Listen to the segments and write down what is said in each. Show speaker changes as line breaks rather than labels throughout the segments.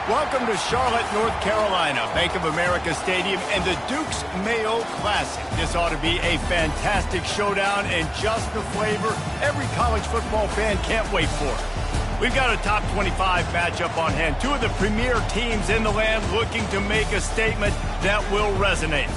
Welcome to Charlotte, North Carolina, Bank of America Stadium, and the Duke's Mayo Classic. This ought to be a fantastic showdown and just the flavor every college football fan can't wait for. We've got a top 25 matchup on hand. Two of the premier teams in the land looking to make a statement that will resonate.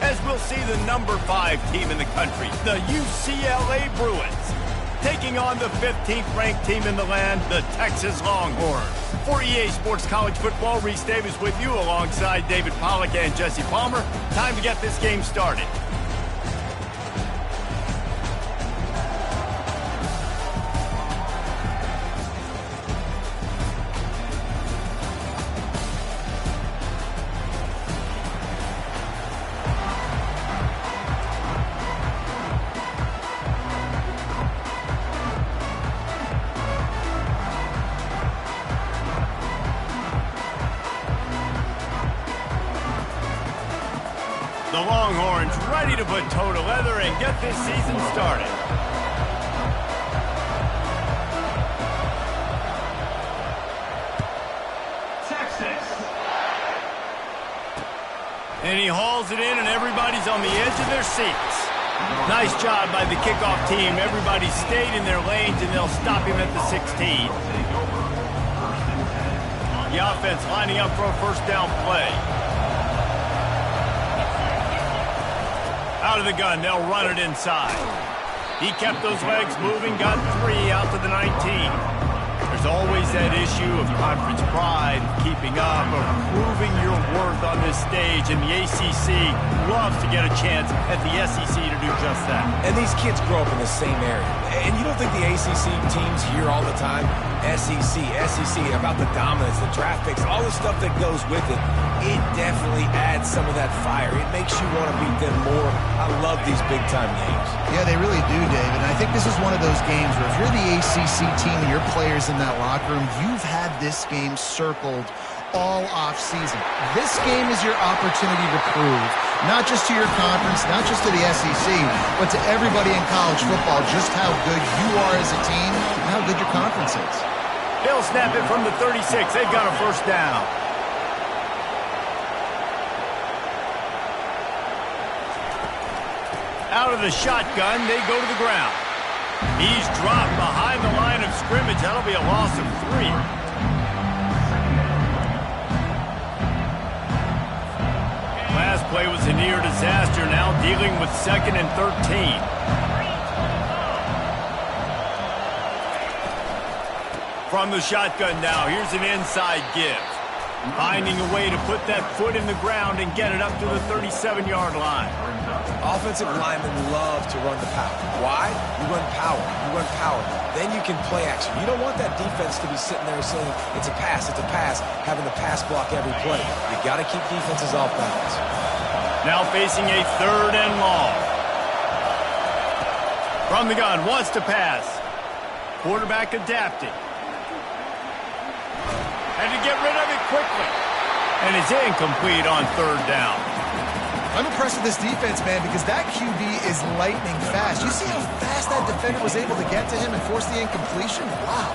As we'll see the number 5 team in the country, the UCLA Bruins, taking on the 15th ranked team in the land, the Texas Longhorns. For EA Sports College Football, Reese Davis with you alongside David Pollack and Jesse Palmer. Time to get this game started. The Longhorns ready to put toe to leather and get this season started.
Texas.
And he hauls it in, and everybody's on the edge of their seats. Nice job by the kickoff team. Everybody stayed in their lanes, and they'll stop him at the 16. The offense lining up for a first down play. Out of the gun, they'll run it inside. He kept those legs moving, got 3 out to the 19. There's always that issue of conference pride, keeping up, of proving your worth on this stage, and the ACC loves to get a chance at the SEC to do just that.
And these kids grow up in the same area. And you don't think the ACC teams hear all the time, SEC, about the dominance, the draft picks, all the stuff that goes with it. It definitely adds some of that fire. It makes you want to beat them more. I love these big-time games.
Yeah, they really do, David. And I think this is one of those games where if you're the ACC team and your players in that locker room, you've had this game circled all off-season. This game is your opportunity to prove, not just to your conference, not just to the SEC, but to everybody in college football, just how good you are as a team and how good your conference is.
They'll snap it from the 36. They've got a first down. Out of the shotgun, they go to the ground. He's dropped behind the line of scrimmage. That'll be a loss of 3. Last play was a near disaster, now dealing with 2nd and 13. From the shotgun now, here's an inside give. Finding a way to put that foot in the ground and get it up to the 37-yard line.
Offensive linemen love to run the power. Why? You run power. You run power. Then you can play action. You don't want that defense to be sitting there saying, it's a pass, having the pass block every play. You got to keep defenses off balance.
Now facing a 3rd and long. From the gun, wants to pass. Quarterback adapting. And to get rid of it quickly. And it's incomplete on 3rd down.
I'm impressed with this defense, man, because that QB is lightning fast. You see how fast that defender was able to get to him and force the incompletion? Wow.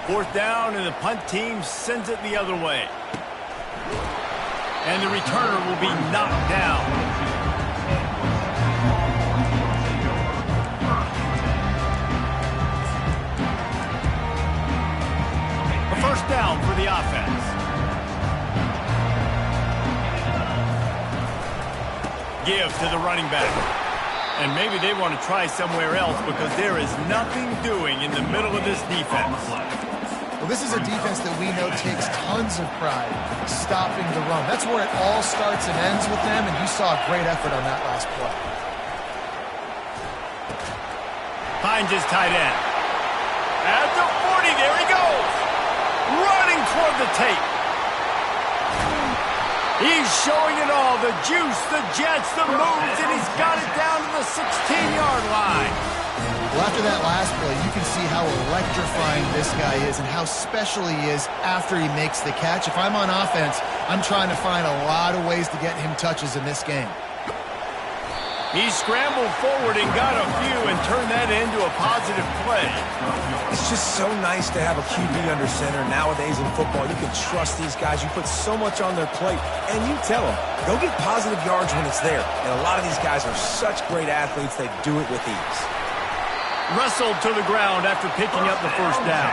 4th down, and the punt team sends it the other way. And the returner will be knocked down. A first down for the offense. Give to the running back. And maybe they want to try somewhere else because there is nothing doing in the middle of this defense.
Well, this is a defense that we know takes tons of pride stopping the run. That's where it all starts and ends with them, and you saw a great effort on that last play.
Finds his tight end. At the 40, there he goes. Running toward the tape. He's showing it all, the juice, the jets, the moves, and he's got it down to the 16-yard line.
Well, after that last play, you can see how electrifying this guy is and how special he is after he makes the catch. If I'm on offense, I'm trying to find a lot of ways to get him touches in this game.
He scrambled forward and got a few and turned that into a positive play.
It's just so nice to have a QB under center. Nowadays in football, you can trust these guys. You put so much on their plate, and you tell them, go get positive yards when it's there. And a lot of these guys are such great athletes, they do it with ease.
Wrestled to the ground after picking up the first down.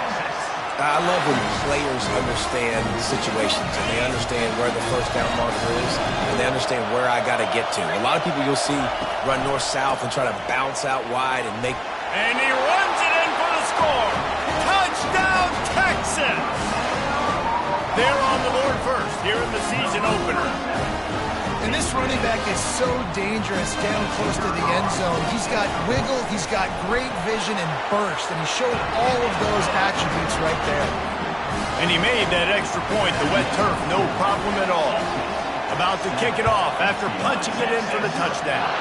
I love when players understand situations and they understand where the first down marker is and they understand where I got to get to. A lot of people you'll see run north-south and try to bounce out wide and make...
And he runs it in for the score. Touchdown, Texans! They're on the board first here in the season opener.
And this running back is so dangerous down close to the end zone. He's got wiggle, he's got great vision and burst, and he showed all of those attributes right there.
And he made that extra point, the wet turf, no problem at all. About to kick it off after punching it in for the touchdown.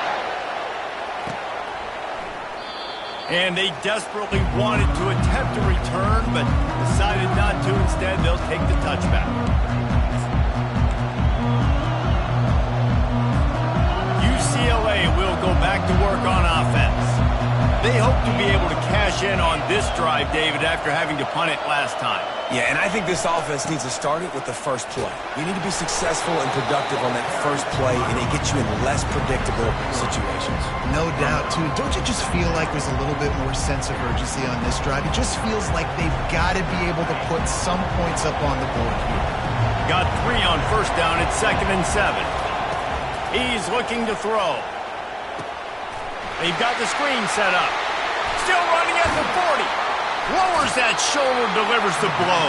And they desperately wanted to attempt a return, but decided not to. Instead, they'll take the touchback. UCLA will go back to work on offense. They hope to be able to cash in on this drive, David, after having to punt it last time.
Yeah, and I think this offense needs to start it with the first play. You need to be successful and productive on that first play, and it gets you in less predictable situations.
No doubt, too. Don't you just feel like there's a little bit more sense of urgency on this drive? It just feels like they've got to be able to put some points up on the board here.
Got 3 on first down at 2nd and 7. He's looking to throw. They've got the screen set up. Still running at the 40. Lowers that shoulder, delivers the blow.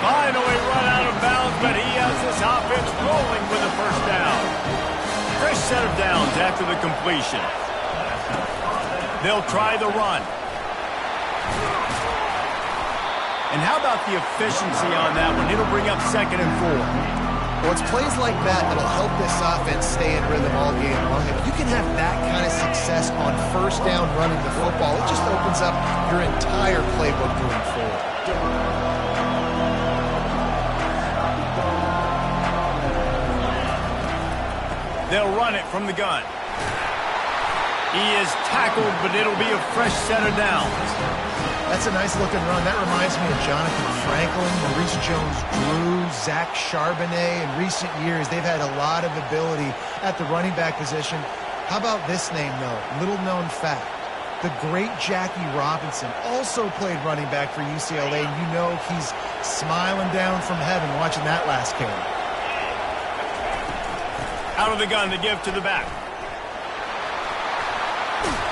Finally run out of bounds, but he has this offense rolling with a first down. Fresh set of downs after the completion. They'll try the run. And how about the efficiency on that one? It'll bring up 2nd and 4.
Well, it's plays like that that'll help this offense stay in rhythm all game long. If you can have that kind of success on first down running the football, it just opens up your entire playbook moving forward.
They'll run it from the gun. He is tackled, but it'll be a fresh set of downs.
That's a nice-looking run. That reminds me of Jonathan Franklin, Maurice Jones-Drew, Zach Charbonnet. In recent years, they've had a lot of ability at the running back position. How about this name, though? Little-known fact. The great Jackie Robinson also played running back for UCLA, and you know he's smiling down from heaven watching that last carry.
Out of the gun to give to the back.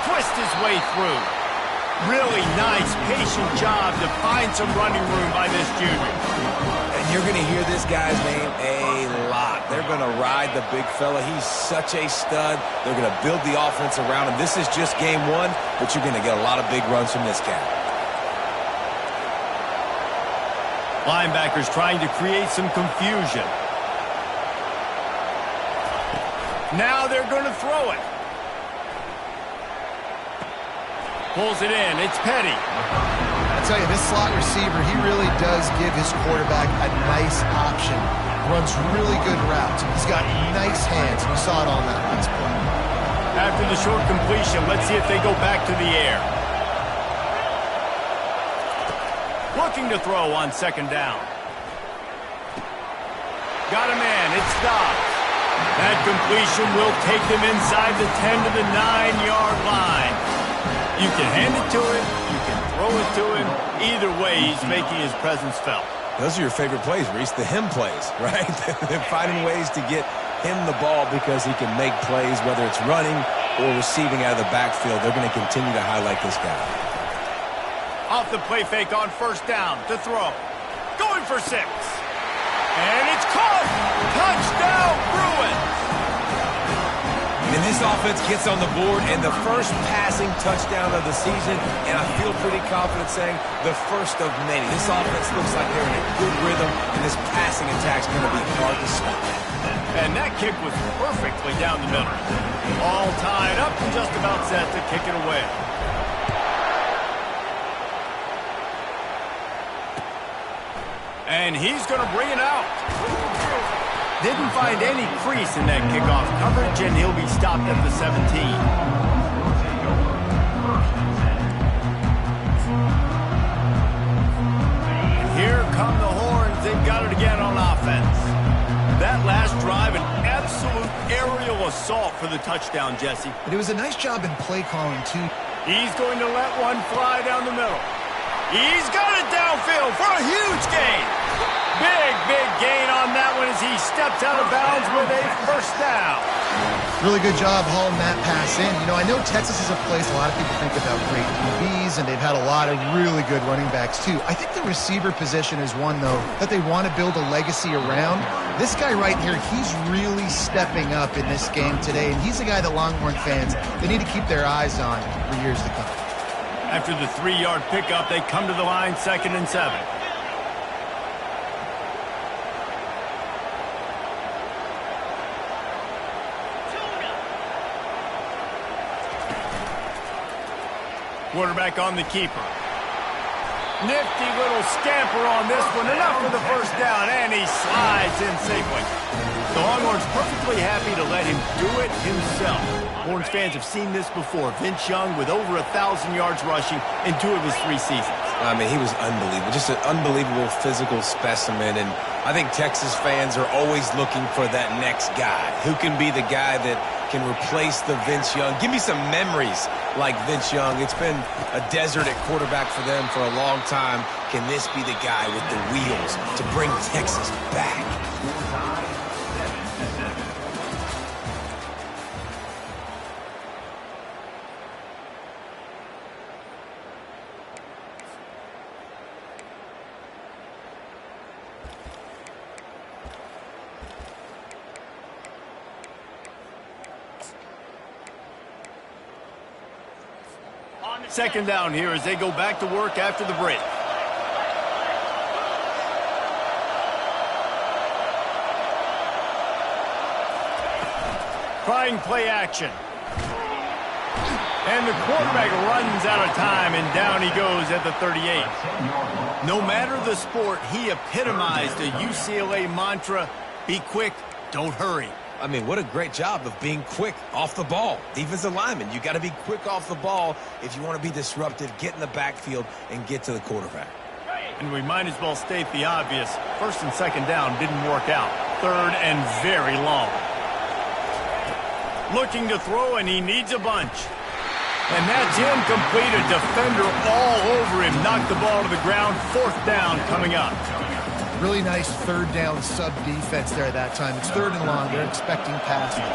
Twist his way through. Really nice, patient job to find some running room by this junior.
And you're going to hear this guy's name a lot. They're going to ride the big fella. He's such a stud. They're going to build the offense around him. This is just game 1, but you're going to get a lot of big runs from this guy.
Linebackers trying to create some confusion. Now they're going to throw it. Pulls it in. It's Petty.
I tell you, this slot receiver, he really does give his quarterback a nice option. Runs really good routes. He's got nice hands. We saw it on that last play.
After the short completion, let's see if they go back to the air. Looking to throw on 2nd down. Got a man. It's stopped. That completion will take them inside the 10 to the 9-yard line. You can hand it to him, you can throw it to him. Either way, he's making his presence felt.
Those are your favorite plays, Reese, the him plays, right? They're finding ways to get him the ball because he can make plays, whether it's running or receiving out of the backfield. They're going to continue to highlight this guy.
Off the play fake on first down to throw. Going for 6. And it's caught. Touchdown, Bruins.
And this offense gets on the board, and the first passing touchdown of the season, and I feel pretty confident saying the first of many. This offense looks like they're in a good rhythm, and this passing attack's going to be hard to stop.
And that kick was perfectly down the middle. All tied up and just about set to kick it away. And he's going to bring it out. Didn't find any crease in that kickoff coverage, and he'll be stopped at the 17. Here come the horns. They've got it again on offense. That last drive, an absolute aerial assault for the touchdown, Jesse.
But it was a nice job in play calling, too.
He's going to let one fly down the middle. He's got it downfield for a huge gain. Big gain on that one as he steps out of bounds with a first down.
Really good job hauling that pass in. You know, I know Texas is a place a lot of people think about great QBs, and they've had a lot of really good running backs, too. I think the receiver position is one, though, that they want to build a legacy around. This guy right here, he's really stepping up in this game today, and he's a guy that Longhorn fans, they need to keep their eyes on for years to come.
After the 3-yard pickup, they come to the line, 2nd and 7. Quarterback on the keeper. Nifty little scamper on this one. Enough for the first down, and he slides in safely. The Longhorns perfectly happy to let him do it himself. Horns fans have seen this before. Vince Young with over 1,000 yards rushing in 2 of his 3 seasons.
I mean, he was unbelievable. Just an unbelievable physical specimen. And I think Texas fans are always looking for that next guy. Who can be the guy that can replace the Vince Young? Give me some memories like Vince Young. It's been a desert at quarterback for them for a long time. Can this be the guy with the wheels to bring Texas back?
Second down here as they go back to work after the break. Trying play action. And the quarterback runs out of time, and down he goes at the 38. No matter the sport, he epitomized a UCLA mantra, be quick, don't hurry.
I mean, what a great job of being quick off the ball. Defensive lineman, you got to be quick off the ball if you want to be disruptive, get in the backfield, and get to the quarterback.
And we might as well state the obvious. 1st and 2nd down didn't work out. 3rd and very long. Looking to throw, and he needs a bunch. And that's incomplete. A defender all over him. Knocked the ball to the ground. 4th down coming up.
Really nice 3rd down sub-defense there that time. It's 3rd and long. They're expecting passing.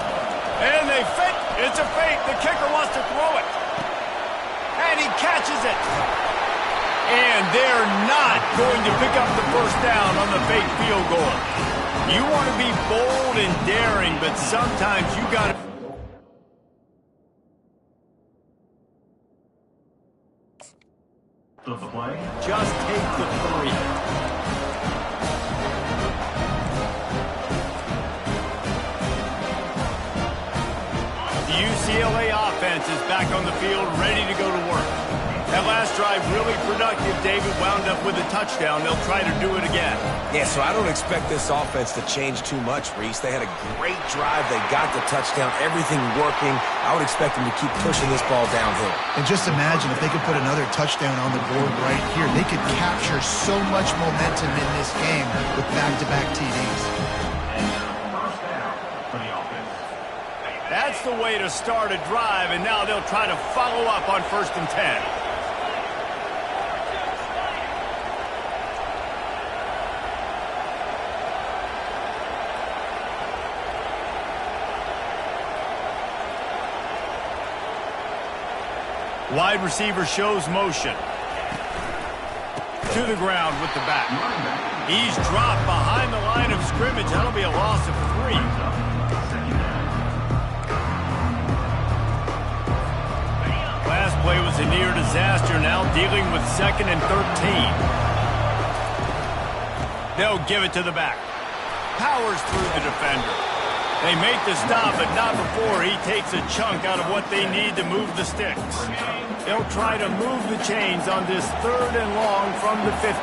And they fake. It's a fake. The kicker wants to throw it. And he catches it. And they're not going to pick up the first down on the fake field goal. You want to be bold and daring, but sometimes you got to... just take the 3. UCLA offense is back on the field, ready to go to work. That last drive really productive. David wound up with a touchdown. They'll try to do it again.
Yeah, so I don't expect this offense to change too much, Reese. They had a great drive. They got the touchdown, everything working. I would expect them to keep pushing this ball downhill.
And just imagine if they could put another touchdown on the board right here. They could capture so much momentum in this game with back-to-back TDs.
That's the way to start a drive, and now they'll try to follow up on 1st and 10. Wide receiver shows motion. To the ground with the back. He's dropped behind the line of scrimmage. That'll be a loss of 3. Last play was a near disaster, now dealing with 2nd and 13. They'll give it to the back. Powers through the defender. They make the stop, but not before he takes a chunk out of what they need to move the sticks. They'll try to move the chains on this 3rd and long from the 50.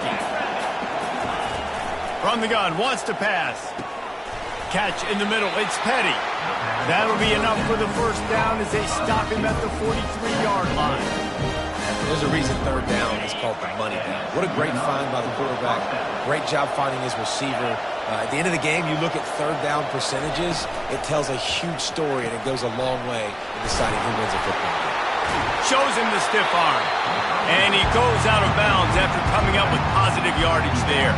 From the gun, wants to pass. catch in the middle. It's Petty. That'll be enough for the first down as they stop him at the 43-yard line.
There's a reason third down is called the money down. What a great find by the quarterback. Great job finding his receiver. At the end of the game, you look at third down percentages. It tells a huge story, and it goes a long way in deciding who wins a football game.
Shows him the stiff arm. And he goes out of bounds after coming up with positive yardage there.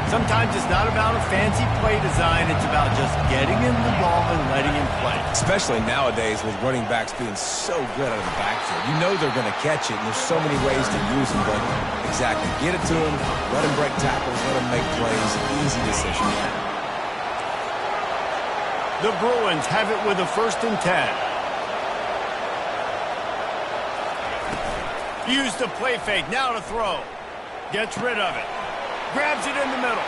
Sometimes it's not about a fancy play design. It's about just getting him the ball and letting him play.
Especially nowadays with running backs being so good out of the backfield. You know they're going to catch it, and there's so many ways to use them. But exactly, get it to him, let him break tackles, let him make plays. Easy decision.
The Bruins have it with a 1st and 10. Use the play fake, now to throw. Gets rid of it. Grabs it in the middle.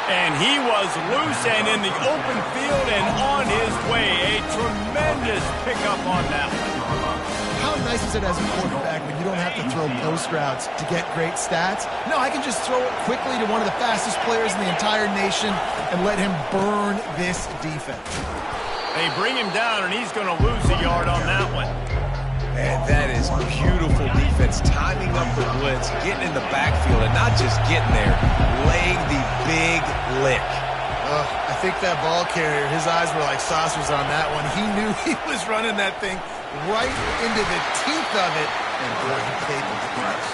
And he was loose and in the open field and on his way. A tremendous pickup on that one.
How nice is it as a quarterback when you don't have to throw post routes to get great stats? No, I can just throw it quickly to one of the fastest players in the entire nation and let him burn this defense.
They bring him down, and he's going to lose a yard on that one.
And that is beautiful defense, timing up the blitz, getting in the backfield, and not just getting there, laying the big lick.
I think that ball carrier, his eyes were like saucers on that one. He knew he was running that thing right into the teeth of it, and boy, he paid the price.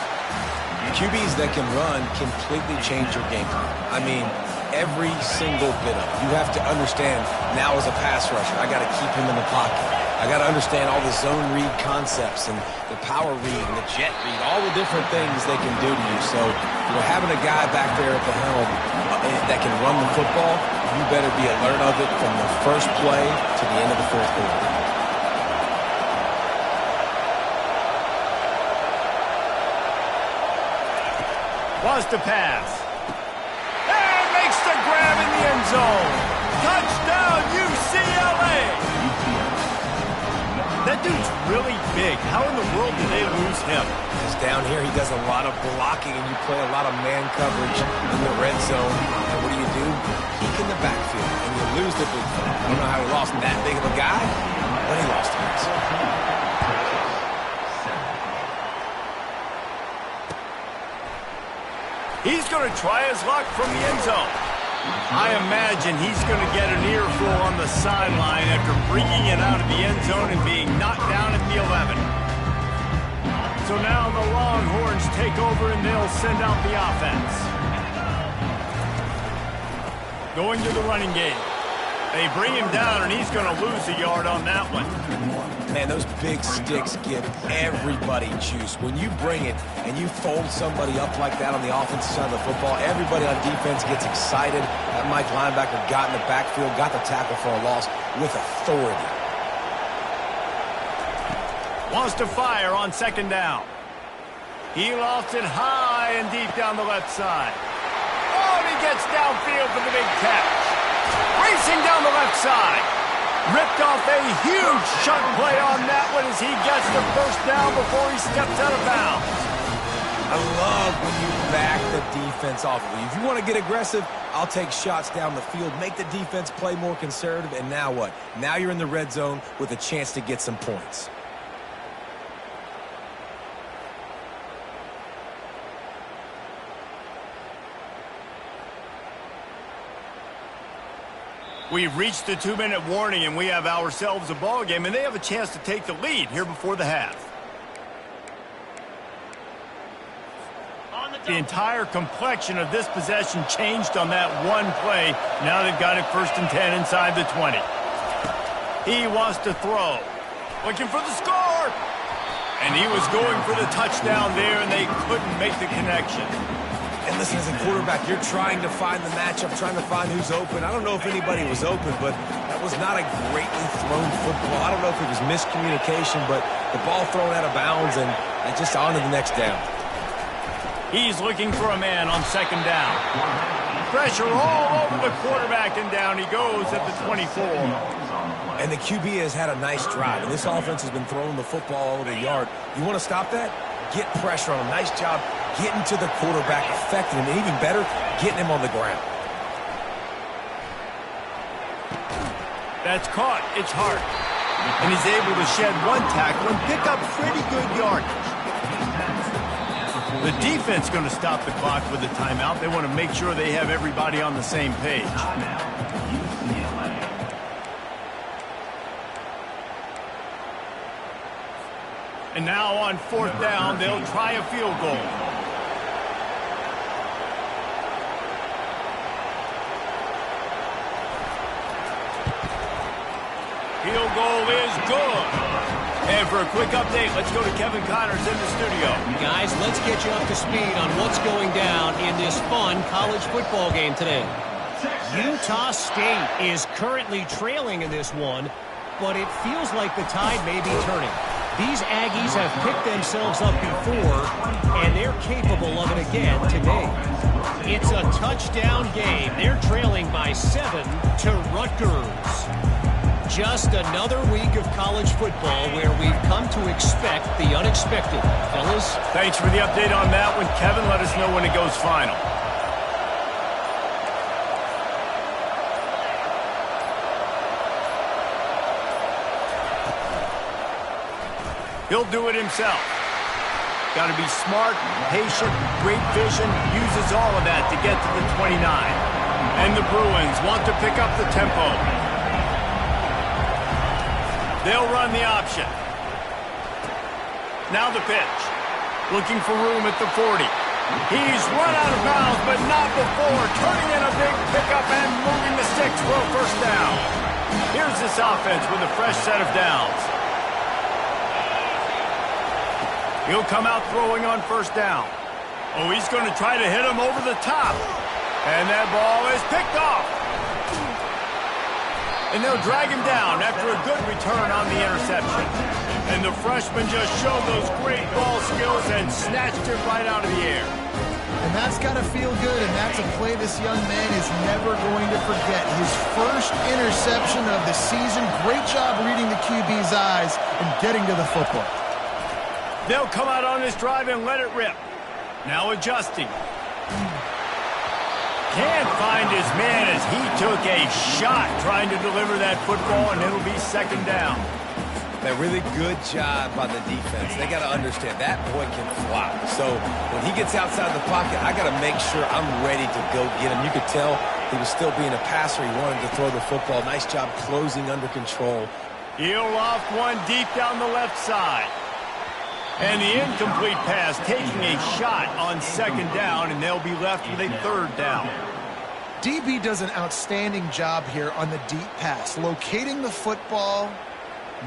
QBs that can run completely change your game plan. I mean, every single bit of it. You have to understand, now as a pass rusher, I got to keep him in the pocket. I got to understand all the zone read concepts and the power read and the jet read, all the different things they can do to you. So, having a guy back there at the helm that can run the football, you better be alert of it from the first play to the end of the fourth quarter.
Wants to pass. And makes the grab in the end zone. Touchdown, UCLA! That dude's really big. How in the world did they lose him?
Because down here he does a lot of blocking, and you play a lot of man coverage in the red zone. And what do? Peek in the backfield, and you lose the big fella. I don't know how he lost that big of a guy, but he lost him.
He's going to try his luck from the end zone. I imagine he's going to get an earful on the sideline after bringing it out of the end zone and being knocked down at the 11. So now the Longhorns take over and they'll send out the offense. Going to the running game. They bring him down, and he's going to lose a yard on that one.
Man, those big sticks give everybody juice. When you bring it and you fold somebody up like that on the offensive side of the football, everybody on defense gets excited. That Mike linebacker got in the backfield, got the tackle for a loss with authority.
Wants to fire on 2nd down. He lost it high and deep down the left side. Oh, and he gets downfield for the big catch. Racing down the left side. Ripped off a huge chunk play on that one as he gets the first down before he steps out of bounds.
I love when you back the defense off of you. If you want to get aggressive, I'll take shots down the field, make the defense play more conservative, and now what? Now you're in the red zone with a chance to get some points.
We've reached the 2-minute warning, and we have ourselves a ball game, and they have a chance to take the lead here before the half. The entire complexion of this possession changed on that one play. Now they've got it 1st and 10 inside the 20. He wants to throw. Looking for the score. And he was going for the touchdown there, and they couldn't make the connection.
And listen, as a quarterback, you're trying to find the matchup, trying to find who's open. I don't know if anybody was open, but that was not a greatly thrown football. I don't know if it was miscommunication, but the ball thrown out of bounds and just on to the next down.
He's looking for a man on 2nd down. Pressure all over the quarterback, and down he goes at the 24.
And the QB has had a nice drive, and this offense has been throwing the football over the yard. You want to stop that? Get pressure on him. Nice job getting to the quarterback, affecting him, and even better, getting him on the ground.
That's caught. It's Hart. And he's able to shed one tackle and pick up pretty good yardage. The defense going to stop the clock with a timeout. They want to make sure they have everybody on the same page. And now on 4th down, they'll try a field goal. Field goal is good. And for a quick update, let's go to Kevin Connors in the studio.
Guys, let's get you up to speed on what's going down in this fun college football game today. Utah State is currently trailing in this one, but it feels like the tide may be turning. These Aggies have picked themselves up before, and they're capable of it again today. It's a touchdown game. They're trailing by 7 to Rutgers. Just another week of college football where we've come to expect the unexpected. Fellas?
Thanks for the update on that one, Kevin. Let us know when it goes final. He'll do it himself. Got to be smart, patient, great vision, uses all of that to get to the 29. And the Bruins want to pick up the tempo. They'll run the option. Now the pitch. Looking for room at the 40. He's run out of bounds, but not before. Turning in a big pickup and moving the sticks for a first down. Here's this offense with a fresh set of downs. He'll come out throwing on first down. Oh, he's going to try to hit him over the top. And that ball is picked off. And they'll drag him down after a good return on the interception. And the freshman just showed those great ball skills and snatched it right out of the air.
And that's got to feel good, and that's a play this young man is never going to forget. His first interception of the season. Great job reading the QB's eyes and getting to the football.
They'll come out on this drive and let it rip. Now adjusting. Can't find his man as he took a shot trying to deliver that football, and it'll be second down.
A really good job by the defense. They got to understand that boy can fly. So when he gets outside the pocket, I got to make sure I'm ready to go get him. You could tell he was still being a passer. He wanted to throw the football. Nice job closing under control.
He'll loft one deep down the left side. And the incomplete pass taking a shot on second down, and they'll be left with a third down.
DB does an outstanding job here on the deep pass. Locating the football,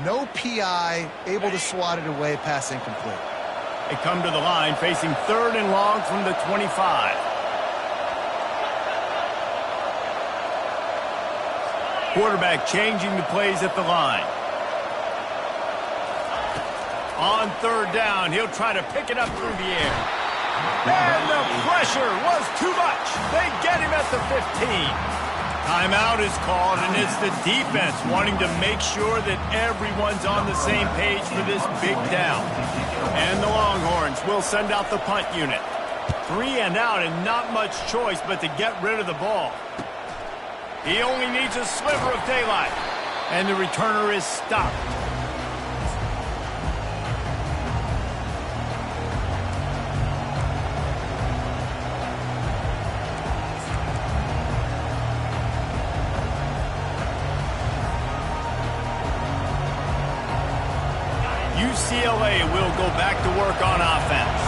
no PI, able to swat it away, pass incomplete.
They come to the line facing third and long from the 25. Quarterback changing the plays at the line. On third down, he'll try to pick it up through the air. And the pressure was too much. They get him at the 15. Timeout is called, and it's the defense wanting to make sure that everyone's on the same page for this big down. And the Longhorns will send out the punt unit. 3 and out, and not much choice but to get rid of the ball. He only needs a sliver of daylight, and the returner is stopped. UCLA will go back to work on offense.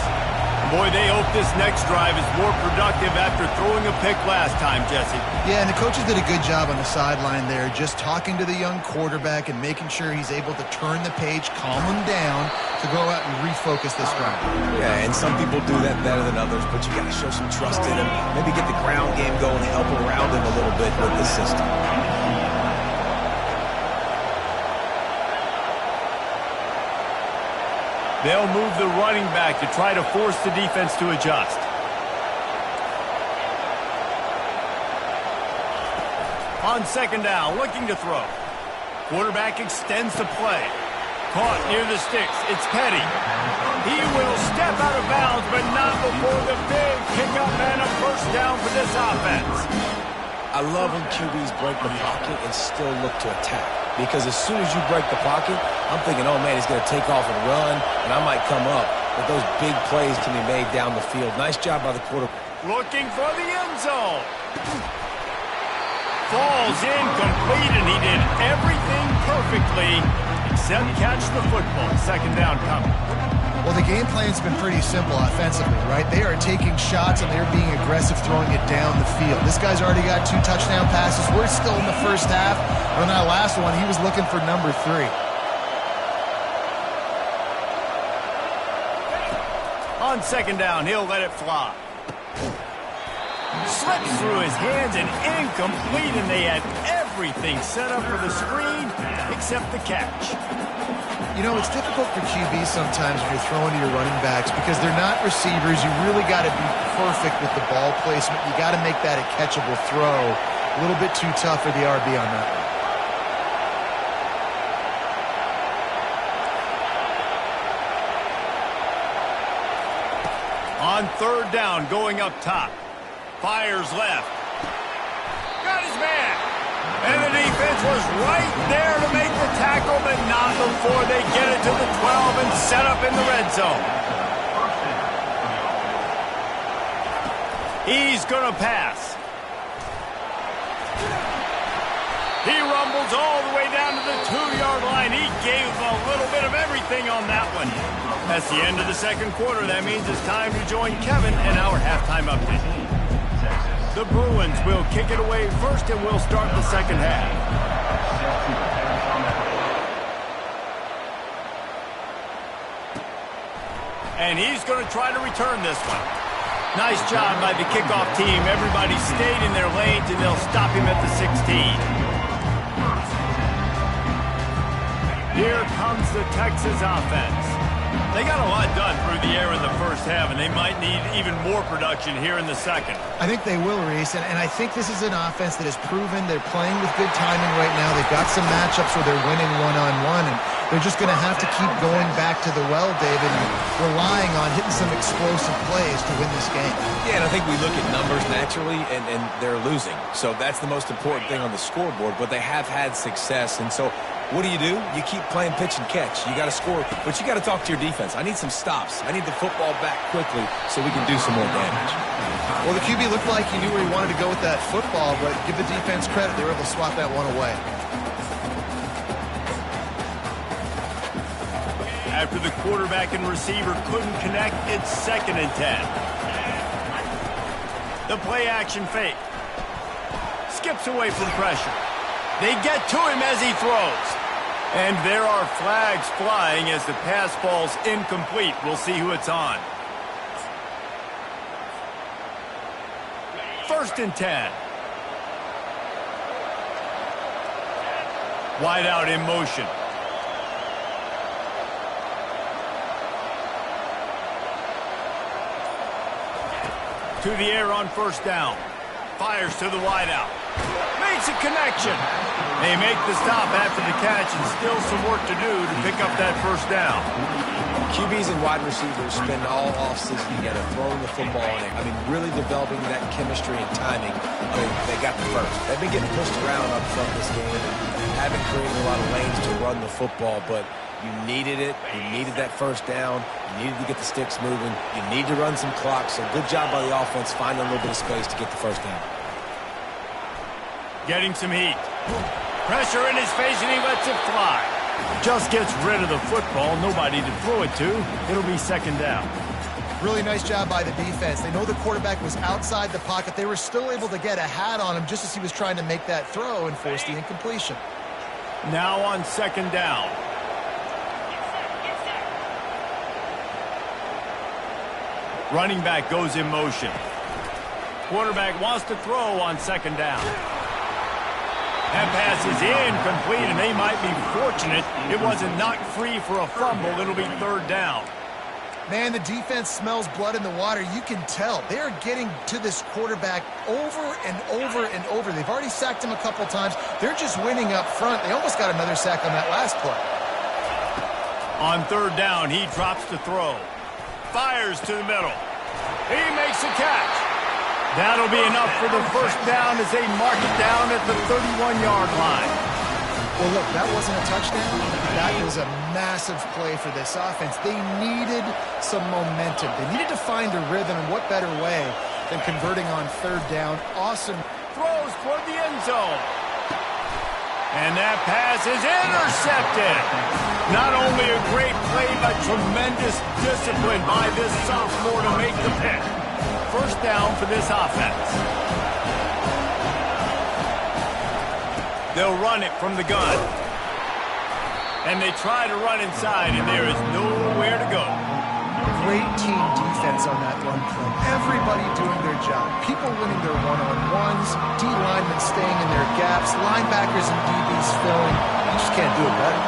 Boy, they hope this next drive is more productive after throwing a pick last time, Jesse.
Yeah, and the coaches did a good job on the sideline there, just talking to the young quarterback and making sure he's able to turn the page, calm him down to go out and refocus this drive.
Yeah, and some people do that better than others, but you got to show some trust in him. Maybe get the ground game going, help around him a little bit with the system.
They'll move the running back to try to force the defense to adjust. On second down, looking to throw. Quarterback extends the play. Caught near the sticks. It's Petty. He will step out of bounds, but not before the big pickup and a first down for this offense.
I love when QBs break the pocket and still look to attack. Because as soon as you break the pocket, I'm thinking, oh, man, he's going to take off and run, and I might come up. But those big plays can be made down the field. Nice job by the quarterback.
Looking for the end zone. Falls incomplete, and he did everything perfectly except catch the football. Second down coming.
Well, the game plan's been pretty simple offensively, right? They are taking shots, and they're being aggressive throwing it down the field. This guy's already got 2 touchdown passes. We're still in the first half. On that last one, he was looking for number 3.
On second down, he'll let it fly. Slips through his hands and incomplete, and they had everything set up for the screen except the catch.
You know, it's difficult for QBs sometimes when you're throwing to your running backs because they're not receivers. You really got to be perfect with the ball placement. You got to make that a catchable throw. A little bit too tough for the RB on that
On
one.
third down, going up top. Fires left. Got his man. And the defense was right there to make the tackle, but not before they get it to the 12 and set up in the red zone. He's going to pass. He rumbles all the way down to the 2-yard line. He gave a little bit of everything on that one. That's the end of the second quarter. That means it's time to join Kevin in our halftime update. The Bruins will kick it away first, and we'll start the second half. And he's going to try to return this one. Nice job by the kickoff team. Everybody stayed in their lanes, and they'll stop him at the 16. Here comes the Texas offense. They got a lot done through the air in the first half, and they might need even more production here in the second.
I think they will, Reese, and I think this is an offense that has proven they're playing with good timing right now. They've got some matchups where they're winning one-on-one, and they're just going to have to keep going back to the well, David, and relying on hitting some explosive plays to win this game.
Yeah, and I think we look at numbers naturally, and they're losing. So that's the most important thing on the scoreboard, but they have had success, and so what do? You keep playing pitch and catch. You got to score, but you got to talk to your defense. I need some stops. I need the football back quickly so we can do some more damage.
Well, the QB looked like he knew where he wanted to go with that football, but give the defense credit. They were able to swat that one away.
After the quarterback and receiver couldn't connect, it's 2nd and 10. The play action fake. Skips away from pressure. They get to him as he throws. And there are flags flying as the pass falls incomplete. We'll see who it's on. 1st and 10. Wide out in motion. To the air on first down. Fires to the wide out. Makes a connection. They make the stop after the catch, and still some work to do to pick up that first down.
QBs and wide receivers spend all offseason together throwing the football in it. I mean, really developing that chemistry and timing. I mean, they got the first. They've been getting pushed around up front this game and haven't created a lot of lanes to run the football, but you needed it. You needed that first down. You needed to get the sticks moving. You need to run some clock, so good job by the offense finding a little bit of space to get the first down.
Getting some heat. Pressure in his face, and he lets it fly. Just gets rid of the football. Nobody to throw it to. It'll be 2nd down.
Really nice job by the defense. They know the quarterback was outside the pocket. They were still able to get a hat on him just as he was trying to make that throw and force the incompletion.
Now on 2nd down. Running back goes in motion. Quarterback wants to throw on 2nd down. That pass is incomplete, and they might be fortunate it wasn't knocked free for a fumble. It'll be 3rd down.
Man, the defense smells blood in the water. You can tell. They're getting to this quarterback over and over and over. They've already sacked him a couple times. They're just winning up front. They almost got another sack on that last play.
On third down, he drops the throw. Fires to the middle. He makes a catch. That'll be enough for the first down as they mark it down at the 31-yard line.
Well, look, that wasn't a touchdown. That was a massive play for this offense. They needed some momentum. They needed to find a rhythm, and what better way than converting on third down. Awesome.
Throws toward the end zone. And that pass is intercepted. Not only a great play, but tremendous discipline by this sophomore to make the pick. First down for this offense. They'll run it from the gun. And they try to run inside, and there is nowhere to go.
Great team defense on that run play. Everybody doing their job. People winning their one-on-ones, D linemen staying in their gaps, linebackers and DBs filling. You just can't do it better.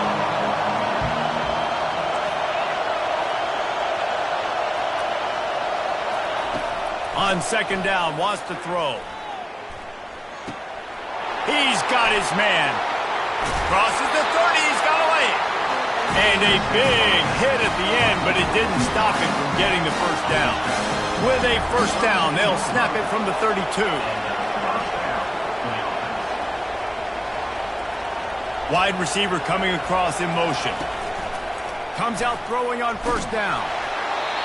On second down, wants to throw. He's got his man. Crosses the 30, he's got away. And a big hit at the end, but it didn't stop him from getting the first down. With a first down, they'll snap it from the 32. Wide receiver coming across in motion. Comes out throwing on first down.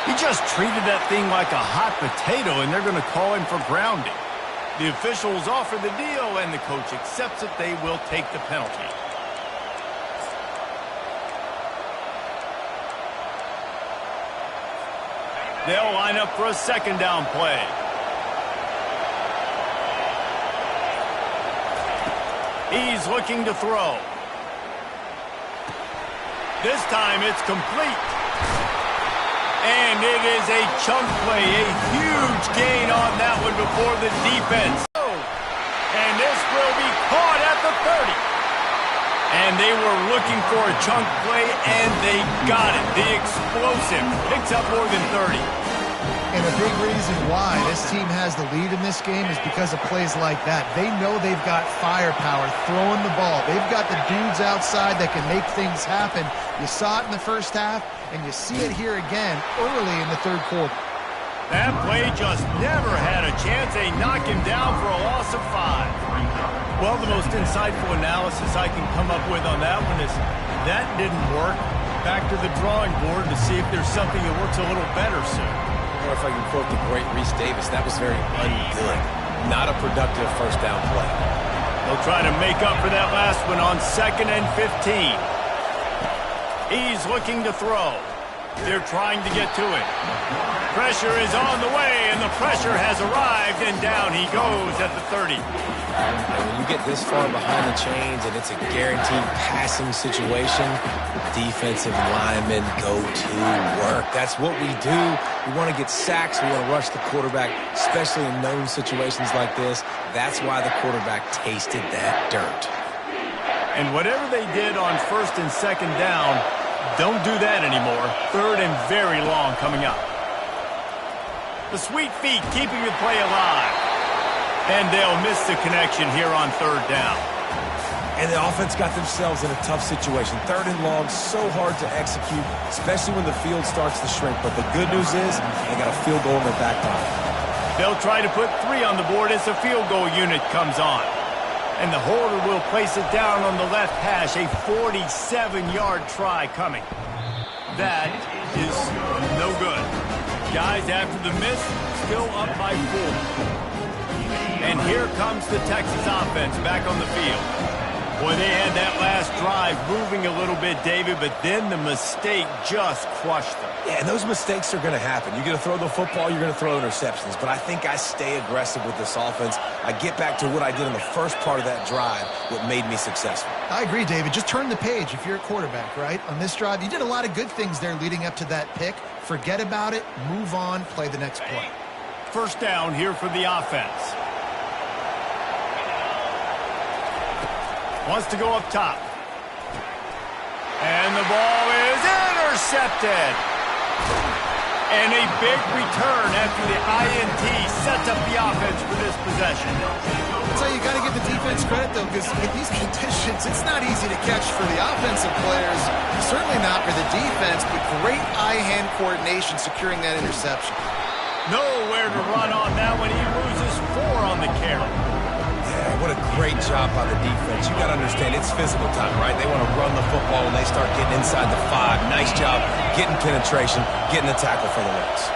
He just treated that thing like a hot potato, and they're going to call him for grounding. The officials offer the deal, and the coach accepts it. They will take the penalty. They'll line up for a second down play. He's looking to throw. This time it's complete. And it is a chunk play, a huge gain on that one before the defense. And this will be caught at the 30. And they were looking for a chunk play, and they got it. The explosive picks up more than 30.
And a big reason why this team has the lead in this game is because of plays like that. They know they've got firepower throwing the ball. They've got the dudes outside that can make things happen. You saw it in the first half, and you see it here again early in the third quarter.
That play just never had a chance. They knock him down for a loss of 5. Well, the most insightful analysis I can come up with on that one is that didn't work. Back to the drawing board to see if there's something that works a little better soon.
Or if I can quote the great Reese Davis, that was very ungood. Not a productive first down play.
They'll try to make up for that last one on 2nd and 15. He's looking to throw. They're trying to get to it. Pressure is on the way, and the pressure has arrived, and down he goes at the 30.
And when you get this far behind the chains and it's a guaranteed passing situation, defensive linemen go to work. That's what we do. We want to get sacks. We want to rush the quarterback, especially in known situations like this. That's why the quarterback tasted that dirt.
And whatever they did on 1st and 2nd down, don't do that anymore. 3rd and very long coming up. The sweet feet keeping the play alive. And they'll miss the connection here on 3rd down.
And the offense got themselves in a tough situation. 3rd and long, so hard to execute, especially when the field starts to shrink. But the good news is they got a field goal in their back pocket.
They'll try to put 3 on the board as the field goal unit comes on. And the holder will place it down on the left hash. A 47-yard try coming. That is no good. Guys, after the miss, still up by 4. And here comes the Texas offense back on the field. Boy, they had that last drive moving a little bit, David, but then the mistake just crushed them.
Yeah, and those mistakes are going to happen. You're going to throw the football, you're going to throw interceptions. But I think I stay aggressive with this offense. I get back to what I did in the first part of that drive, what made me successful.
I agree, David. Just turn the page if you're a quarterback, right? On this drive, you did a lot of good things there leading up to that pick. Forget about it, move on, play the next play.
First down here for the offense. Wants to go up top. And the ball is intercepted. And a big return after the INT sets up the offense for this possession.
tell you, you got to give the defense credit, though, because in these conditions, it's not easy to catch for the offensive players. Certainly not for the defense, but great eye-hand coordination securing that interception.
Nowhere to run on that one. He loses 4 on the carry.
Yeah, what a great job by the defense. You got to understand, it's physical time, right? They want to run the football when they start getting inside the 5. Nice job getting penetration, getting the tackle for the loss.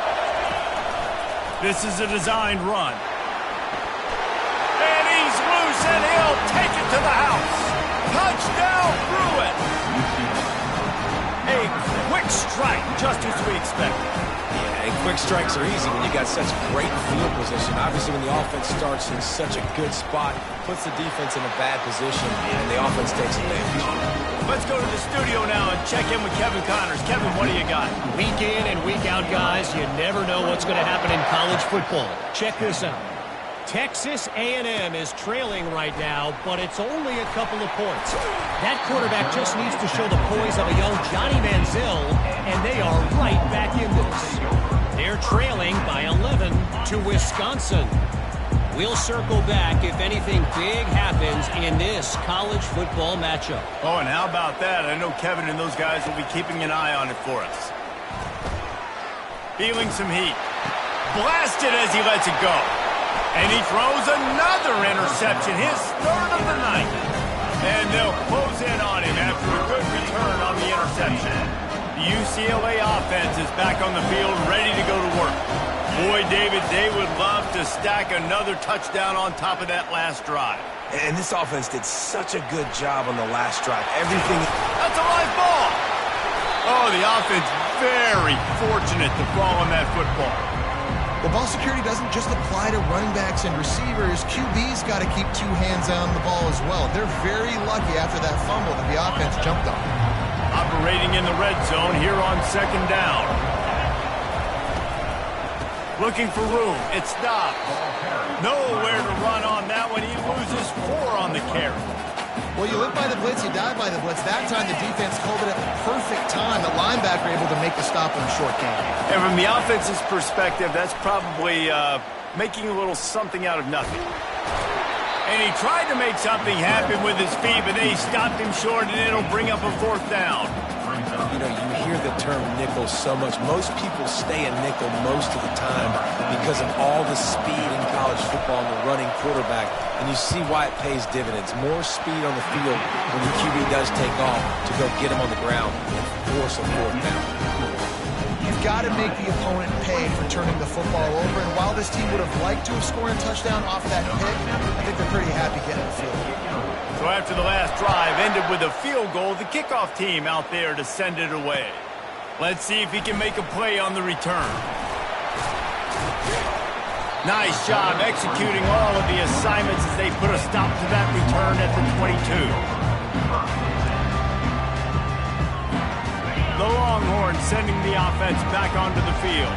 This is a designed run. And he's loose, and he'll take it to the house. Touchdown, Bruin. A quick strike, just as we expected.
Yeah, and quick strikes are easy when you got such great field position. Obviously, when the offense starts in such a good spot, puts the defense in a bad position, and the offense takes advantage.
Let's go to the studio now and check in with Kevin Connors. Kevin, what do you got?
Week in and week out, guys, you never know what's going to happen in college football. Check this out. Texas A&M is trailing right now, but it's only a couple of points. That quarterback just needs to show the poise of a young Johnny Manziel, and they are right back in this. They're trailing by 11 to Wisconsin. We'll circle back if anything big happens in this college football matchup.
Oh, and how about that? I know Kevin and those guys will be keeping an eye on it for us. Feeling some heat. Blasted as he lets it go. And he throws another interception, his 3rd of the night. And they'll close in on him after a good return on the interception. The UCLA offense is back on the field, ready to go to work. Boy, David, they would love to stack another touchdown on top of that last drive.
And this offense did such a good job on the last drive. Everything...
That's a live ball. Oh, the offense very fortunate to fall on that football.
The ball security doesn't just apply to running backs and receivers. QB's got to keep 2 hands on the ball as well. They're very lucky after that fumble that the offense jumped on.
Operating in the red zone here on 2nd down. Looking for room. It's stopped. Nowhere to run on that one. He loses 4 on the carry.
Well, you live by the blitz, you die by the blitz. That time the defense called it at the perfect time. The linebacker able to make the stop on a short game.
And from the offense's perspective, that's probably making a little something out of nothing. And he tried to make something happen with his feet, but they stopped him short, and it'll bring up a 4th down.
You know, you hear the term nickel so much. Most people stay a nickel most of the time because of all the speed in college football and the running quarterback. And you see why it pays dividends. More speed on the field when the QB does take off to go get him on the ground and force a 4th down.
You've got to make the opponent pay for turning the football over. And while this team would have liked to have scored a touchdown off that pick, I think they're pretty happy getting the field.
So after the last drive ended with a field goal, the kickoff team out there to send it away. Let's see if he can make a play on the return. Nice job executing all of the assignments as they put a stop to that return at the 22. The Longhorns sending the offense back onto the field.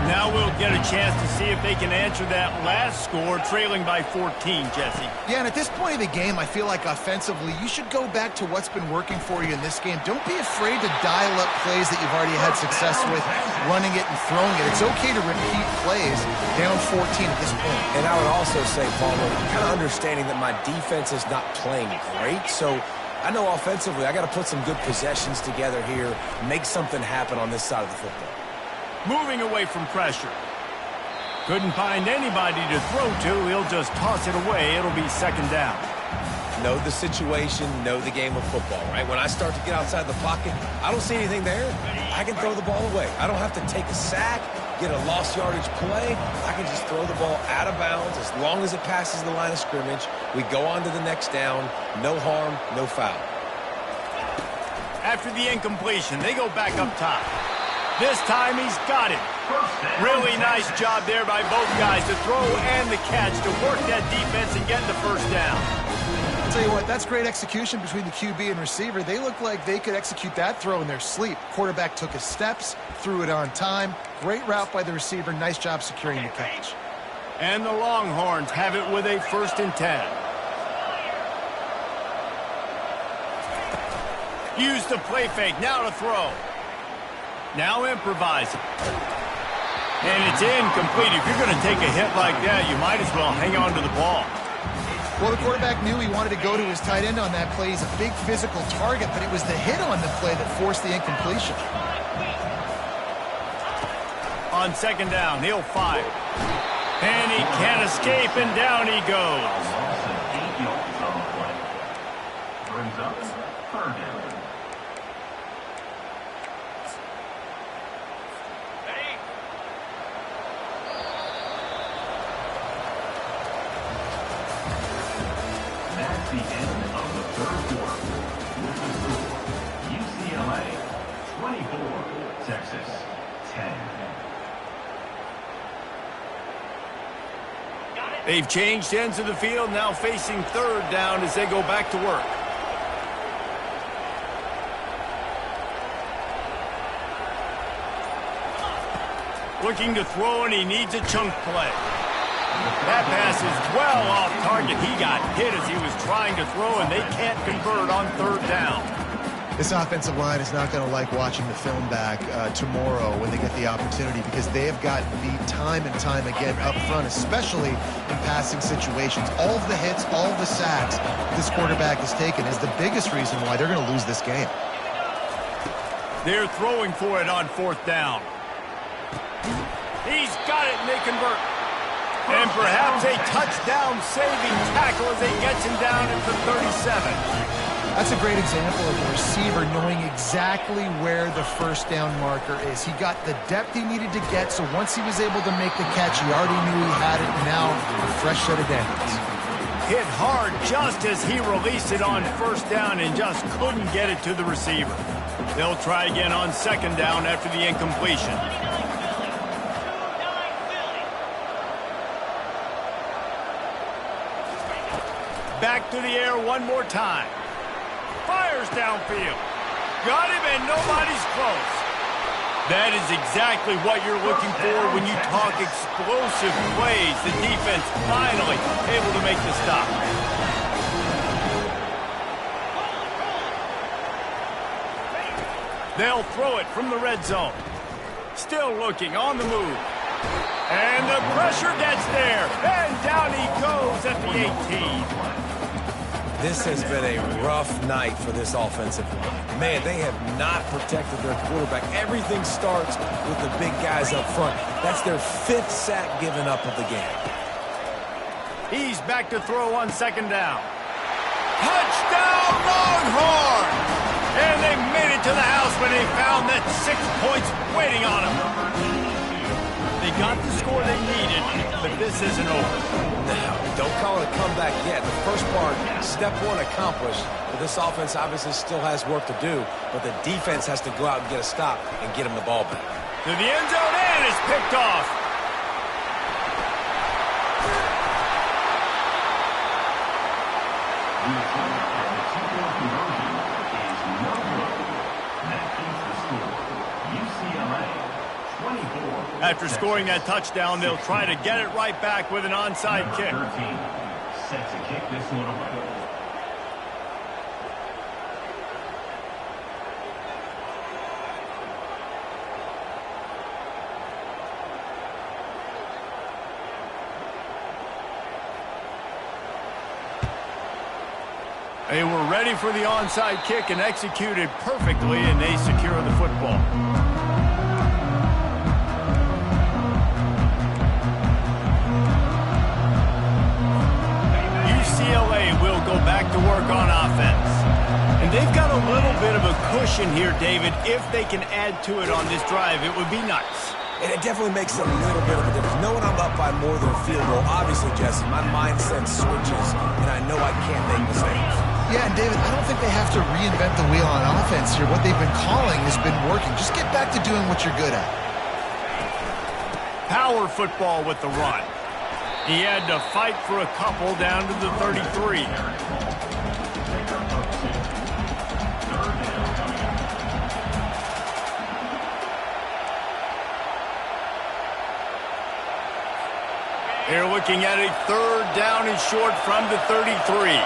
Now we'll get a chance to see if they can answer that last score, trailing by 14, Jesse.
Yeah, and at this point of the game, I feel like offensively, you should go back to what's been working for you in this game. Don't be afraid to dial up plays that you've already had success with, running it and throwing it. It's okay to repeat plays down 14 at this point.
And I would also say, Paulo, kind of understanding that my defense is not playing great, so I know offensively I got to put some good possessions together here, make something happen on this side of the football.
Moving away from pressure. Couldn't find anybody to throw to. He'll just toss it away. It'll be 2nd down.
Know the situation, know the game of football, right? When I start to get outside the pocket, I don't see anything there. I can throw the ball away. I don't have to take a sack, get a lost yardage play. I can just throw the ball out of bounds as long as it passes the line of scrimmage. We go on to the next down. No harm, no foul.
After the incompletion, they go back up top. This time he's got it. Really nice job there by both guys to throw and the catch to work that defense and get the 1st down.
I'll tell you what, that's great execution between the QB and receiver. They look like they could execute that throw in their sleep. Quarterback took his steps, threw it on time. Great route by the receiver. Nice job securing the catch.
And the Longhorns have it with a 1st and 10. Use the play fake, now to throw. Now improvising. And it's incomplete. If you're going to take a hit like that, you might as well hang on to the ball.
Well, the quarterback knew he wanted to go to his tight end on that play. He's a big physical target, but it was the hit on the play that forced the incompletion.
On second down, he'll fire. And he can't escape, and down he goes.
Brings up third down. That's the end of the third quarter. With the score, UCLA 24, Texas 10.
They've changed ends of the field, now facing third down as they go back to work. Looking to throw, and he needs a chunk play. That pass is well off target. He got hit as he was trying to throw, and they can't convert on third down.
This offensive line is not going to like watching the film back tomorrow when they get the opportunity, because they have gotten beat time and time again up front, especially in passing situations. All of the hits, all of the sacks this quarterback has taken is the biggest reason why they're going to lose this game.
They're throwing for it on fourth down. He's got it, and they convert. And perhaps a touchdown-saving tackle as he gets him down at the 37.
That's a great example of a receiver knowing exactly where the first down marker is. He got the depth he needed to get, so once he was able to make the catch, he already knew he had it. Now, a fresh set of downs.
Hit hard just as he released it on first down and just couldn't get it to the receiver. They'll try again on second down after the incompletion. Back to the air one more time. Fires downfield. Got him, and nobody's close. That is exactly what you're looking for when you talk explosive plays. The defense finally able to make the stop. They'll throw it from the red zone. Still looking, on the move. And the pressure gets there. And down he goes at the 18.
This has been a rough night for this offensive line. Man, they have not protected their quarterback. Everything starts with the big guys up front. That's their 5th sack given up of the game.
He's back to throw on second down. Touchdown, Longhorns! And they made it to the house when they found that 6 points waiting on them. They got the score they needed, but this isn't over.
No, don't call it a comeback yet. The first part, step one accomplished. But this offense obviously still has work to do, but the defense has to go out and get a stop and get him the ball back.
To the end zone, and it's picked off. After scoring that touchdown, they'll try to get it right back with an onside kick.
13, set to kick this one away.
They were ready for the onside kick and executed perfectly, and they secure the football. UCLA will go back to work on offense. And they've got a little bit of a cushion here, David. If they can add to it on this drive, it would be nice.
And it definitely makes a little bit of a difference. Knowing I'm up by more than a field goal, obviously, Jesse, my mindset switches, and I know I can't make mistakes.
Yeah, and David, I don't think they have to reinvent the wheel on offense here. What they've been calling has been working. Just get back to doing what you're good at.
Power football with the run. He had to fight for a couple down to the 33. They're looking at a third down and short from the 33.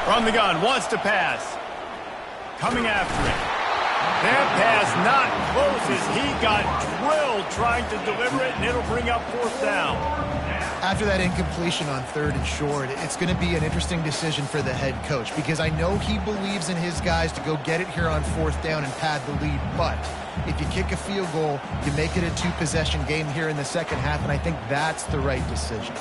From the gun, wants to pass. Coming after it. They're pass not close as he got drilled trying to deliver it, and it'll bring up 4th down.
After that incompletion on 3rd and short, it's going to be an interesting decision for the head coach because I know he believes in his guys to go get it here on 4th down and pad the lead, but if you kick a field goal, you make it a 2-possession game here in the second half, and I think that's the right decision.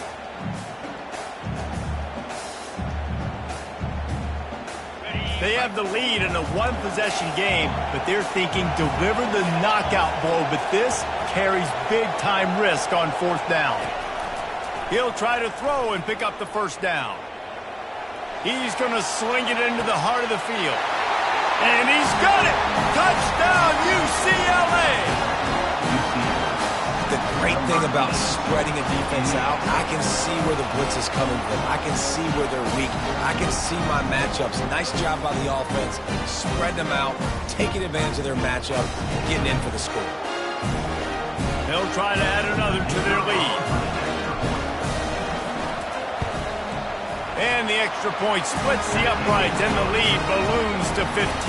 They have the lead in a 1-possession game, but they're thinking deliver the knockout blow, but this carries big-time risk on 4th down. He'll try to throw and pick up the 1st down. He's going to sling it into the heart of the field. And he's got it! Touchdown, UCLA!
The great thing about spreading a defense out, I can see where the blitz is coming from. I can see where they're weak. I can see my matchups. Nice job by the offense. Spread them out, taking advantage of their matchup, getting in for the score.
They'll try to add another to their lead. And the extra point splits the uprights, and the lead balloons to 15.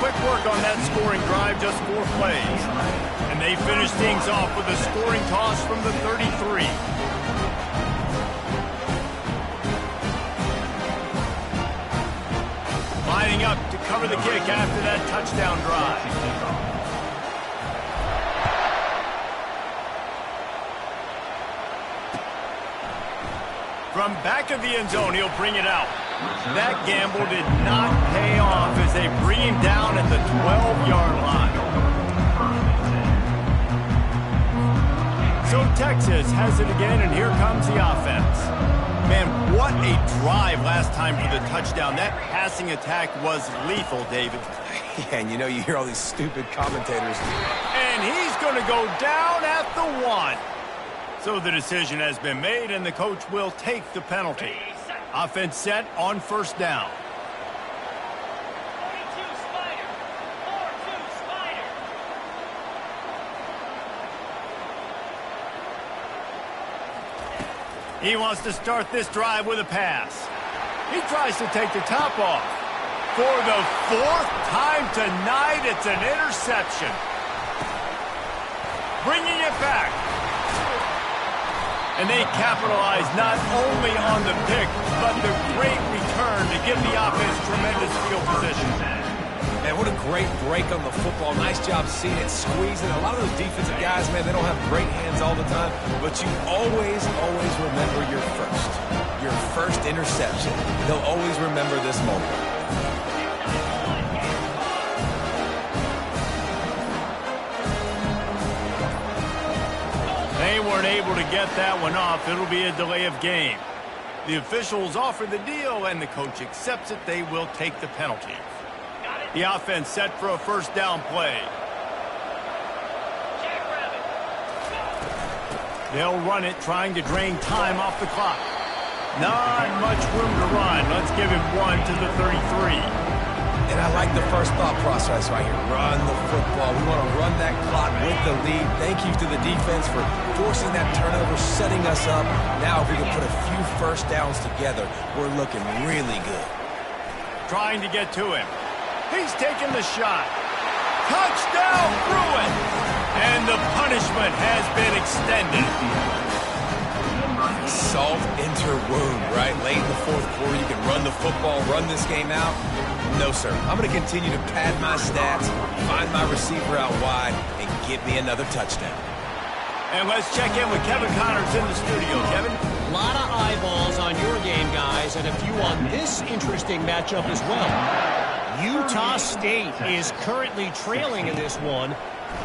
Quick work on that scoring drive, just 4 plays. And they finish things off with a scoring toss from the 33. Lining up to cover the kick after that touchdown drive. From back of the end zone, he'll bring it out. That gamble did not pay off as they bring him down at the 12-yard line. So Texas has it again, and here comes the offense. Man, what a drive last time for the touchdown. That passing attack was lethal, David.
Yeah, and you hear all these stupid commentators.
And he's going to go down at the 1. So the decision has been made, and the coach will take the penalty. Offense set on 1st down.
42 Spider. 4-2 Spider.
He wants to start this drive with a pass. He tries to take the top off. For the 4th time tonight, it's an interception. Bringing it back. And they capitalize not only on the pick, but the great return to give the offense tremendous field position.
Man, what a great break on the football. Nice job seeing it, squeezing. A lot of those defensive guys, man, they don't have great hands all the time, but you always remember your first interception. They'll always remember this moment.
They weren't able to get that one off. It'll be a delay of game. The officials offer the deal, and the coach accepts it. They will take the penalty. The offense set for a 1st down play. They'll run it, trying to drain time off the clock. Not much room to run. Let's give him 1 to the 33.
And I like the first thought process right here. Run the football. We want to run that clock with the lead. Thank you to the defense for forcing that turnover, setting us up. Now if we can put a few 1st downs together, we're looking really good.
Trying to get to him. He's taking the shot. Touchdown, Bruin! And the punishment has been extended.
Salt enter wound, right? Late in the 4th quarter, you can run the football, run this game out. No, sir. I'm going to continue to pad my stats, find my receiver out wide, and get me another touchdown.
And let's check in with Kevin Connors in the studio. Kevin?
A lot of eyeballs on your game, guys, and a few on this interesting matchup as well. Utah State is currently trailing in this one,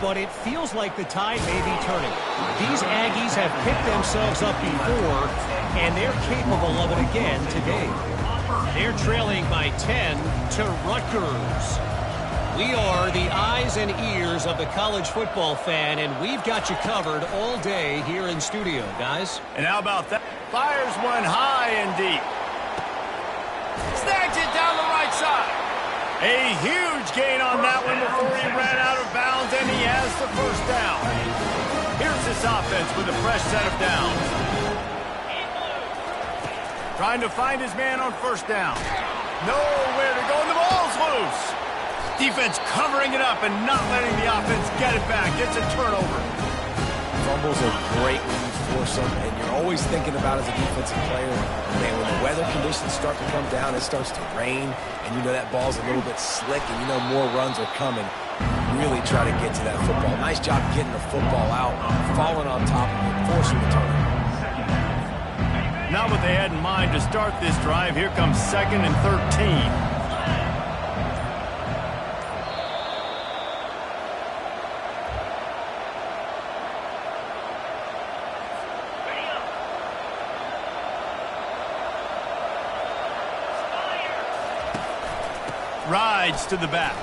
but it feels like the tide may be turning. These Aggies have picked themselves up before, and they're capable of it again today. They're trailing by 10 to Rutgers. We are the eyes and ears of the college football fan, and we've got you covered all day here in studio, guys.
And how about that? Fires one high and deep. Snags it down the right side. A huge gain on that one before he ran out of bounds, and he has the 1st down. Here's this offense with a fresh set of downs. Trying to find his man on 1st down. Nowhere to go, and the ball's loose. Defense covering it up and not letting the offense get it back. It's a turnover.
Fumbles are great when you force them, and you're always thinking about as a defensive player, man, when the weather conditions start to come down, it starts to rain, and you know that ball's a little bit slick, and you know more runs are coming. Really try to get to that football. Nice job getting the football out, falling on top of it, forcing the turnover.
Not what they had in mind to start this drive. Here comes 2nd and 13. Rides to the back.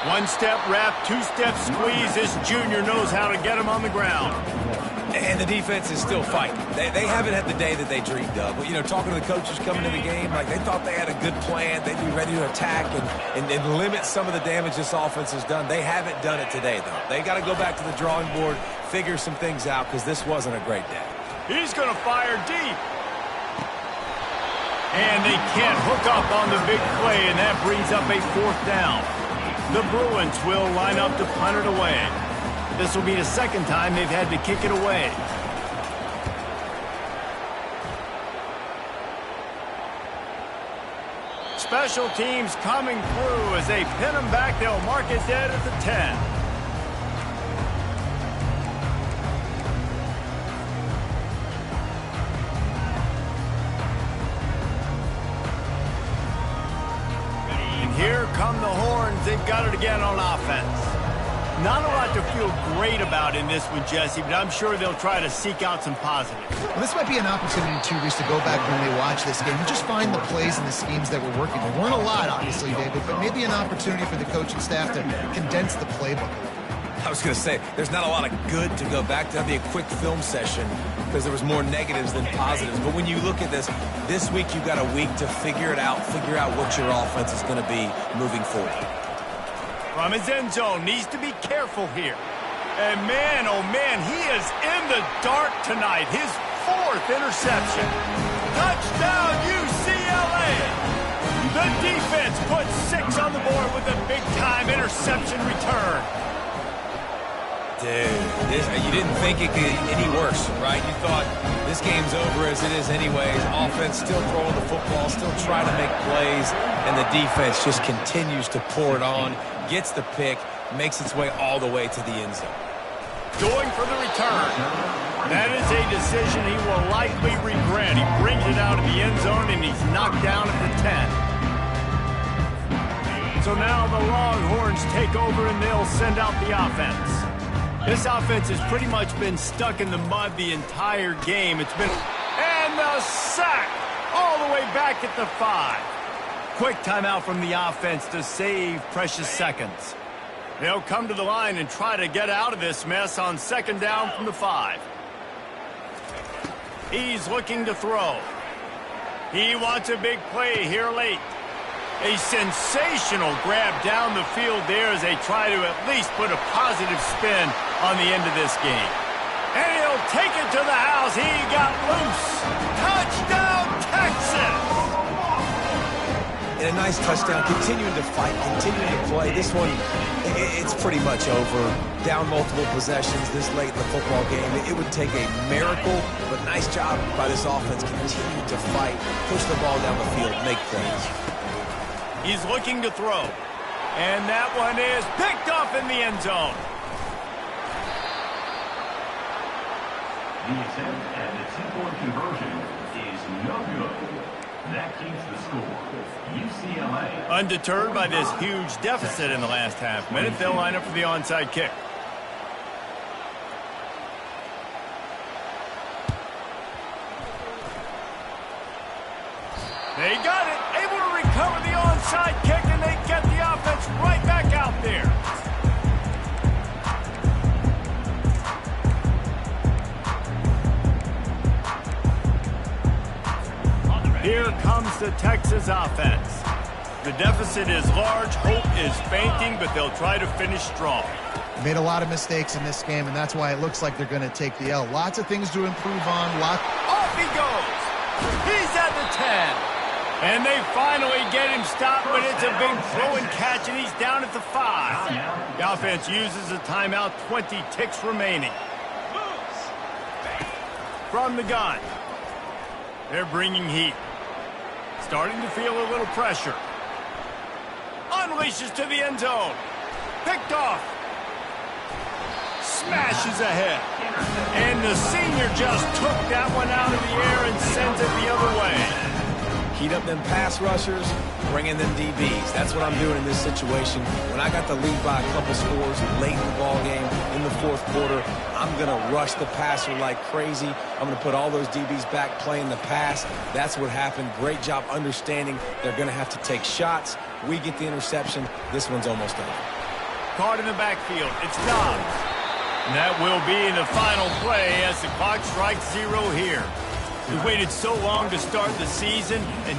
One step wrap, 2-step squeeze. This junior knows how to get him on the ground.
And the defense is still fighting. They haven't had the day that they dreamed of. But, you know, talking to the coaches coming to the game, like they thought they had a good plan. They'd be ready to attack and limit some of the damage this offense has done. They haven't done it today, though. They got to go back to the drawing board, figure some things out, because this wasn't a great day.
He's going to fire deep. And they can't hook up on the big play, and that brings up a 4th down. The Bruins will line up to punt it away. This will be the 2nd time they've had to kick it away. Special teams coming through as they pin them back. They'll mark it dead at the 10. Here come the horns. They've got it again on offense. Not a lot to feel great about in this one, Jesse, but I'm sure they'll try to seek out some positives.
Well, this might be an opportunity, too, Reese, to go back when they watch this game and just find the plays and the schemes that were working. There weren't a lot, obviously, David, but maybe an opportunity for the coaching staff to condense the playbook.
I was going to say, there's not a lot of good to go back to. That'd be a quick film session because there was more negatives than positives. But when you look at this week you've got a week to figure it out, figure out what your offense is going to be moving forward.
From his end zone, needs to be careful here. And man, oh man, he is in the dark tonight. His 4th interception. Touchdown, UCLA! The defense puts 6 on the board with a big-time interception return.
Dude, you didn't think it could get any worse, right? You thought this game's over as it is anyways. Offense still throwing the football, still trying to make plays, and the defense just continues to pour it on, gets the pick, makes its way all the way to the end zone.
Going for the return. That is a decision he will likely regret. He brings it out of the end zone, and he's knocked down at the 10. So now the Longhorns take over, and they'll send out the offense. This offense has pretty much been stuck in the mud the entire game. It's been... And the sack! All the way back at the 5. Quick timeout from the offense to save precious seconds. They'll come to the line and try to get out of this mess on 2nd down from the 5. He's looking to throw. He wants a big play here late. A sensational grab down the field there as they try to at least put a positive spin on the end of this game. And he'll take it to the house. He got loose. Touchdown, Texas!
And a nice touchdown, continuing to fight, continuing to play. This one, it's pretty much over. Down multiple possessions this late in the football game. It would take a miracle, but nice job by this offense. Continue to fight, push the ball down the field, make plays.
He's looking to throw. And that one is picked off in the end zone.
The attempt at the 2-point conversion is no good. That keeps the score. UCLA.
Undeterred by this huge deficit in the last half minute, they'll line up for the onside kick. They got it. Able to recover the onside kick, and they get the offense right back out there. Here comes the Texas offense. The deficit is large. Hope is fainting, but they'll try to finish strong.
Made a lot of mistakes in this game, and that's why it looks like they're going to take the L. Lots of things to improve on.
Off he goes. He's at the 10. And they finally get him stopped, but it's a big throw and catch, and he's down at the 5. The offense uses a timeout, 20 ticks remaining. From the gun. They're bringing heat. Starting to feel a little pressure. Unleashes to the end zone. Picked off. Smashes ahead. And the senior just took that one out of the air and sends it the other way.
Heat up them pass rushers, bring in them DBs. That's what I'm doing in this situation. When I got the lead by a couple scores late in the ball game, in the fourth quarter, I'm going to rush the passer like crazy. I'm going to put all those DBs back playing the pass. That's what happened. Great job understanding they're going to have to take shots. We get the interception. This one's almost over.
Caught in the backfield. It's Dobbs. And that will be the final play as the clock strikes 0 here. We waited so long to start the season, and